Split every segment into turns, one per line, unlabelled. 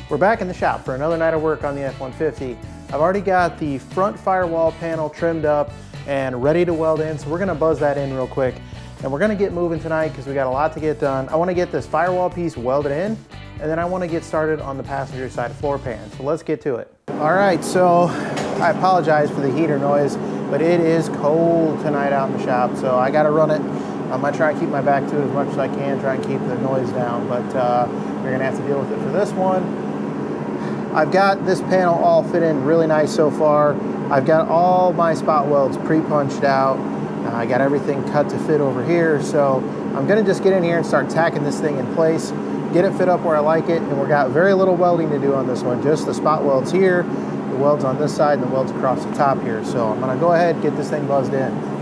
We're back in the shop for another night of work on the F-150. I've already got the front firewall panel trimmed up and ready to weld in, so we're gonna buzz that in real quick. And we're gonna get moving tonight because we got a lot to get done. I wanna get this firewall piece welded in, and then I wanna get started on the passenger side floor pan. So let's get to it. All right, so I apologize for the heater noise, but it is cold tonight out in the shop, so I gotta run it. I'm gonna try and keep my back to it as much as I can, try and keep the noise down, but you're gonna have to deal with it for this one. I've got this panel all fit in really nice so far. I've got all my spot welds pre-punched out. I got everything cut to fit over here, so I'm gonna just get in here and start tacking this thing in place, get it fit up where I like it, and we've got very little welding to do on this one, just the spot welds here, the welds on this side, and the welds across the top here. So I'm gonna go ahead and get this thing buzzed in.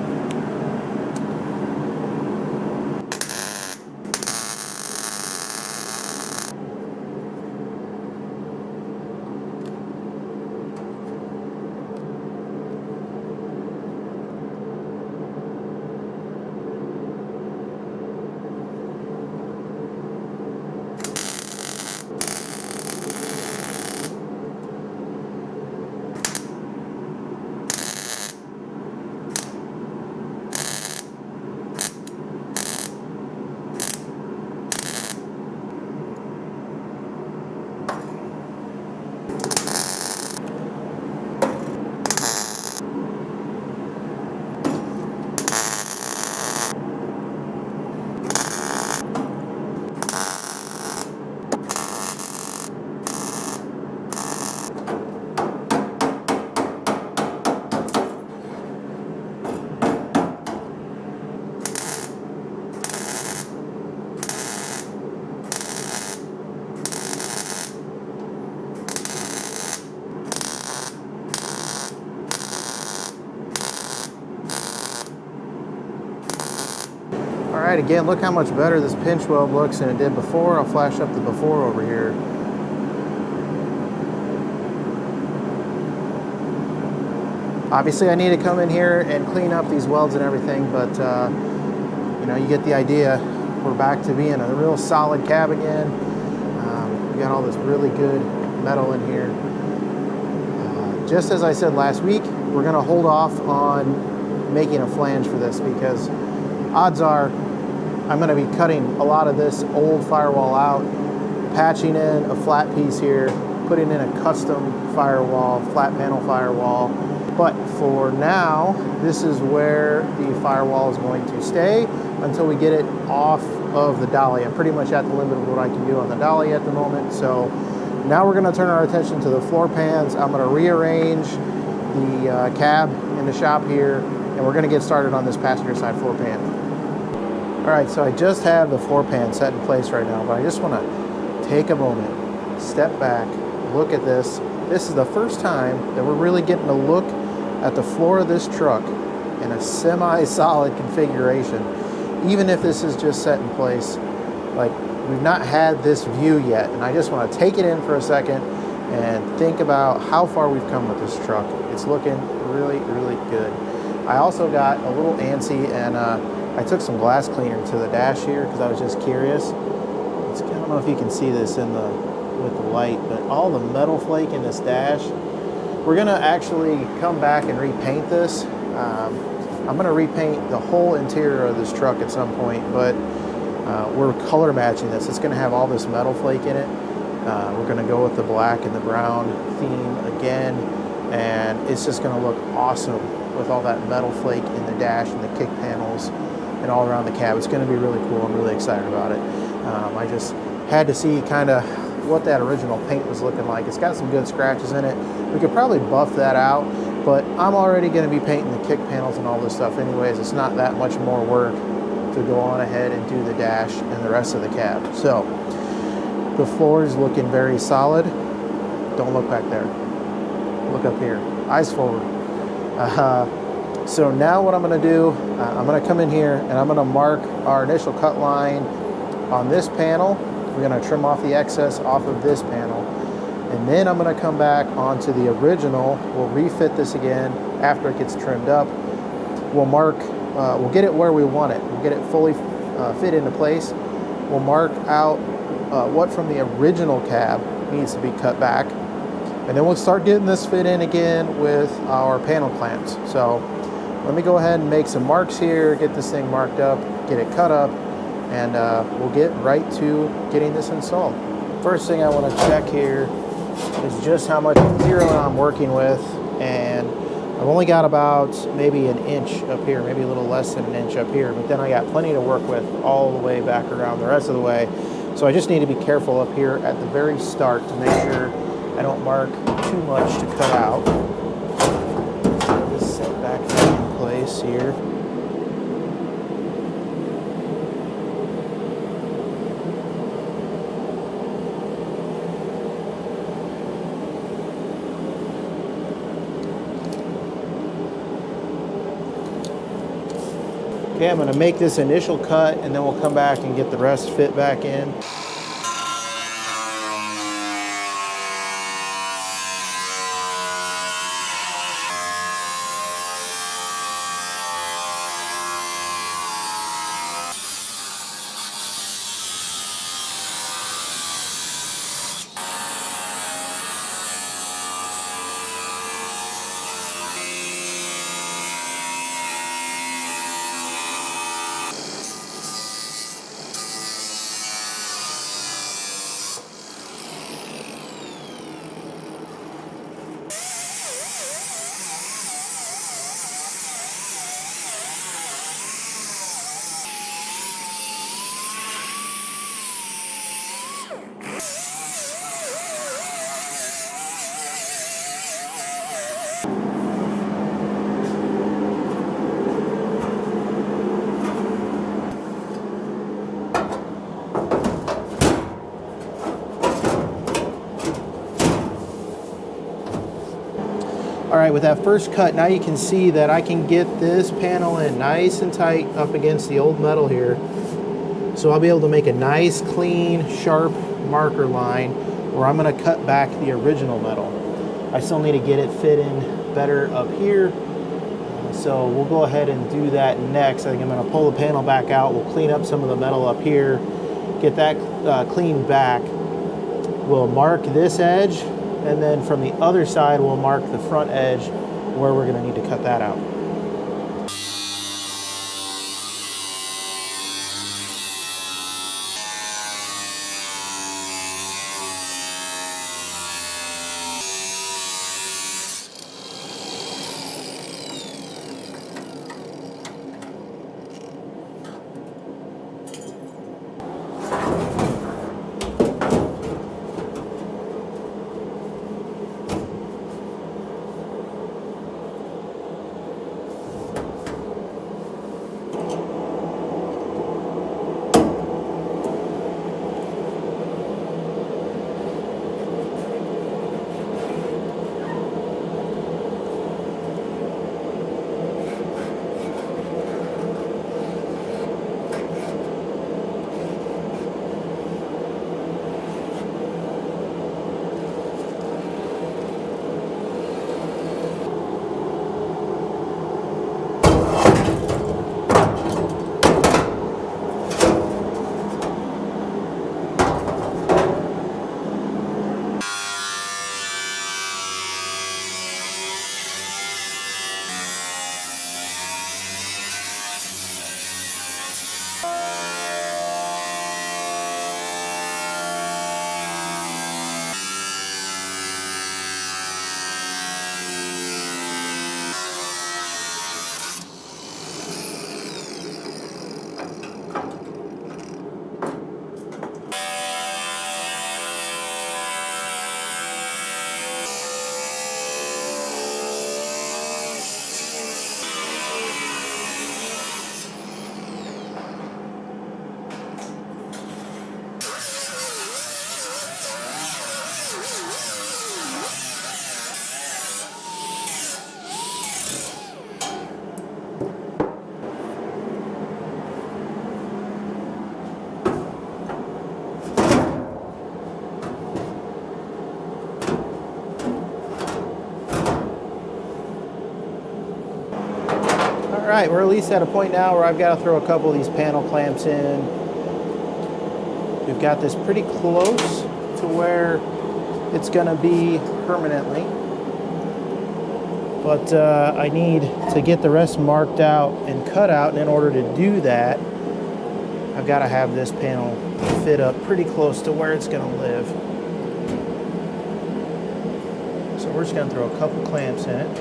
All right, again, look how much better this pinch weld looks than it did before. I'll flash up the before over here. Obviously, I need to come in here and clean up these welds and everything, but you know, you get the idea. We're back to being a real solid cab again. We got all this really good metal in here. Just as I said last week, we're gonna hold off on making a flange for this because odds are I'm going to be cutting a lot of this old firewall out, patching in a flat piece here, putting in a custom firewall, flat panel firewall. But for now, this is where the firewall is going to stay until we get it off of the dolly. I'm pretty much at the limit of what I can do on the dolly at the moment. So now we're going to turn our attention to the floor pans. I'm going to rearrange the cab in the shop here, and we're going to get started on this passenger side floor pan. All right, so I just have the floor pan set in place right now, but I just want to take a moment, step back, look at this. This is the first time that we're really getting a look at the floor of this truck in a semi-solid configuration. Even if this is just set in place, like we've not had this view yet, and I just want to take it in for a second and think about how far we've come with this truck. It's looking really, really good. I also got a little antsy and I took some glass cleaner to the dash here because I was just curious. I don't know if you can see this with the light, but all the metal flake in this dash, we're gonna actually come back and repaint this. I'm gonna repaint the whole interior of this truck at some point, but we're color matching this. It's gonna have all this metal flake in it. We're gonna go with the black and the brown theme again, and it's just gonna look awesome with all that metal flake in the dash and the kick panels and all around the cab. It's going to be really cool. I'm really excited about it. I just had to see kind of what that original paint was looking like. It's got some good scratches in it. We could probably buff that out, but I'm already going to be painting the kick panels and all this stuff anyways. It's not that much more work to go on ahead and do the dash and the rest of the cab. So the floor is looking very solid. Don't look back there. Look up here. Eyes forward. So now what I'm going to do, I'm going to come in here and I'm going to mark our initial cut line on this panel. We're going to trim off the excess off of this panel. And then I'm going to come back onto the original. We'll refit this again after it gets trimmed up. We'll mark, we'll get it where we want it. We'll get it fully fit into place. We'll mark out what from the original cab needs to be cut back. And then we'll start getting this fit in again with our panel clamps. So let me go ahead and make some marks here, get this thing marked up, get it cut up, and we'll get right to getting this installed. First thing I want to check here is just how much material I'm working with, and I've only got about maybe an inch up here, maybe a little less than an inch up here, but then I got plenty to work with all the way back around the rest of the way. So I just need to be careful up here at the very start to make sure I don't mark too much to cut out. So just set back in place here. Okay, I'm going to make this initial cut and then we'll come back and get the rest fit back in. All right, with that first cut, now you can see that I can get this panel in nice and tight up against the old metal here. So I'll be able to make a nice, clean, sharp marker line where I'm gonna cut back the original metal. I still need to get it fit in better up here. So we'll go ahead and do that next. I think I'm gonna pull the panel back out. We'll clean up some of the metal up here, get that cleaned back. We'll mark this edge, and then from the other side, we'll mark the front edge where we're gonna need to cut that out. All right, we're at least at a point now where I've got to throw a couple of these panel clamps in. We've got this pretty close to where it's gonna be permanently. But I need to get the rest marked out and cut out, and in order to do that, I've got to have this panel fit up pretty close to where it's gonna live. So we're just gonna throw a couple clamps in it.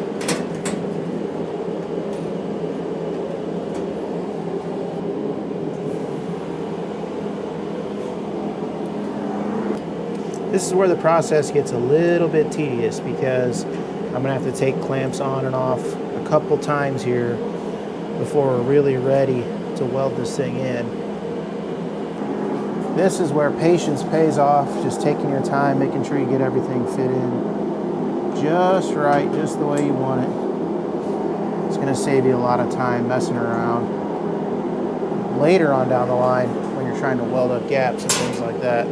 This is where the process gets a little bit tedious because I'm gonna have to take clamps on and off a couple times here before we're really ready to weld this thing in. This is where patience pays off, just taking your time, making sure you get everything fit in just right, just the way you want it. It's gonna save you a lot of time messing around later on down the line when you're trying to weld up gaps and things like that.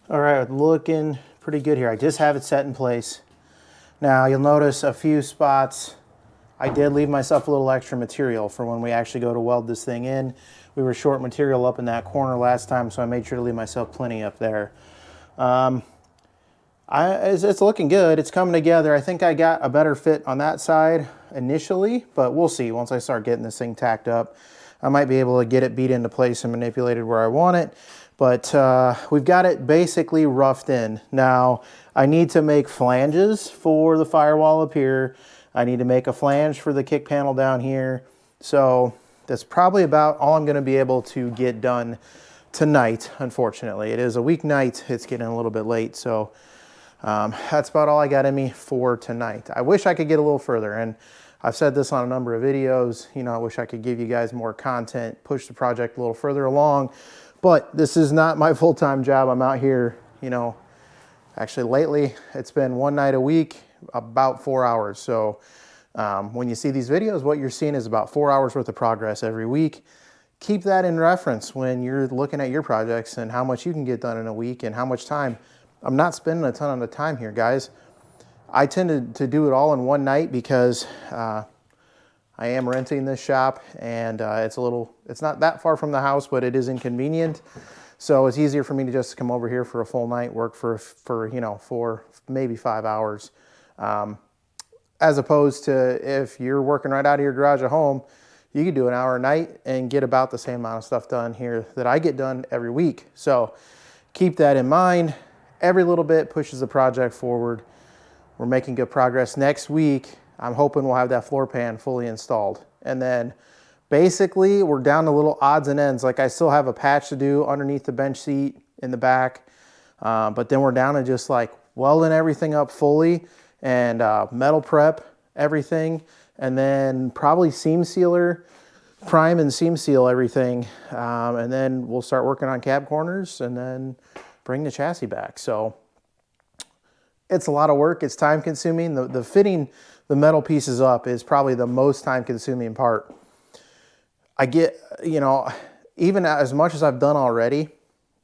All right, looking pretty good here. I just have it set in place. Now you'll notice a few spots, I did leave myself a little extra material for when we actually go to weld this thing in. We were short material up in that corner last time, so I made sure to leave myself plenty up there. It's looking good. It's coming together. I think I got a better fit on that side initially, but we'll see. Once I start getting this thing tacked up, I might be able to get it beat into place and manipulated where I want it. But we've got it basically roughed in. Now, I need to make flanges for the firewall up here. I need to make a flange for the kick panel down here. So that's probably about all I'm going to be able to get done tonight, unfortunately. It is a weeknight. It's getting a little bit late. So that's about all I got in me for tonight. I wish I could get a little further. And I've said this on a number of videos. You know, I wish I could give you guys more content, push the project a little further along. But this is not my full-time job. I'm out here, you know, actually lately it's been one night a week, about 4 hours. So when you see these videos, what you're seeing is about 4 hours worth of progress every week. Keep that in reference when you're looking at your projects and how much you can get done in a week and how much time. I'm not spending a ton of time here, guys. I tend to do it all in one night because I am renting this shop, and it's not that far from the house, but it is inconvenient. So it's easier for me to just come over here for a full night, work for you know, 4, maybe 5 hours. As opposed to if you're working right out of your garage at home, you could do an hour a night and get about the same amount of stuff done here that I get done every week. So keep that in mind. Every little bit pushes the project forward. We're making good progress. Next week, I'm hoping we'll have that floor pan fully installed. And then Basically, we're down to little odds and ends. Like I still have a patch to do underneath the bench seat in the back, but then we're down to just like welding everything up fully and metal prep everything, and then probably seam sealer, prime and seam seal everything, and then we'll start working on cab corners and then bring the chassis back. So it's a lot of work. It's time consuming. The fitting the metal pieces up is probably the most time consuming part. I get, you know, even as much as I've done already,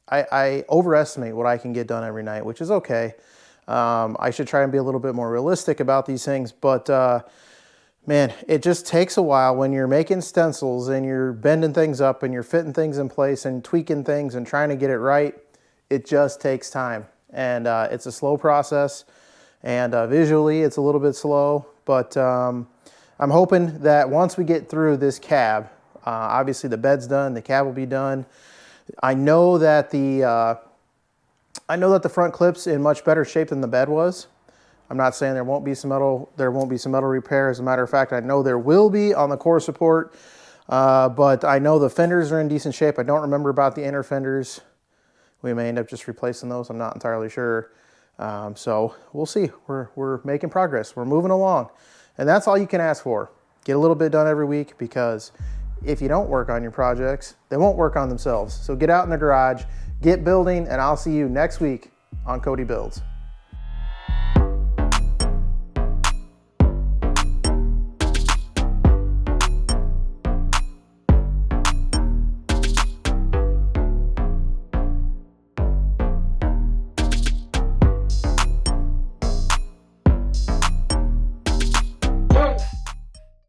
I overestimate what I can get done every night, which is okay. I should try and be a little bit more realistic about these things, but man, it just takes a while when you're making stencils and you're bending things up and you're fitting things in place and tweaking things and trying to get it right. It just takes time, and it's a slow process, and visually it's a little bit slow, but I'm hoping that once we get through this cab, obviously the bed's done, the cab will be done. I know that the front clip's in much better shape than the bed was. I'm not saying there won't be some metal repair. As a matter of fact, I know there will be on the core support, but I know the fenders are in decent shape. I don't remember about the inner fenders. We may end up just replacing those. I'm not entirely sure. So we'll see. We're making progress. We're moving along, and that's all you can ask for. Get a little bit done every week, because if you don't work on your projects, they won't work on themselves. So get out in the garage, get building, and I'll see you next week on Cody Builds.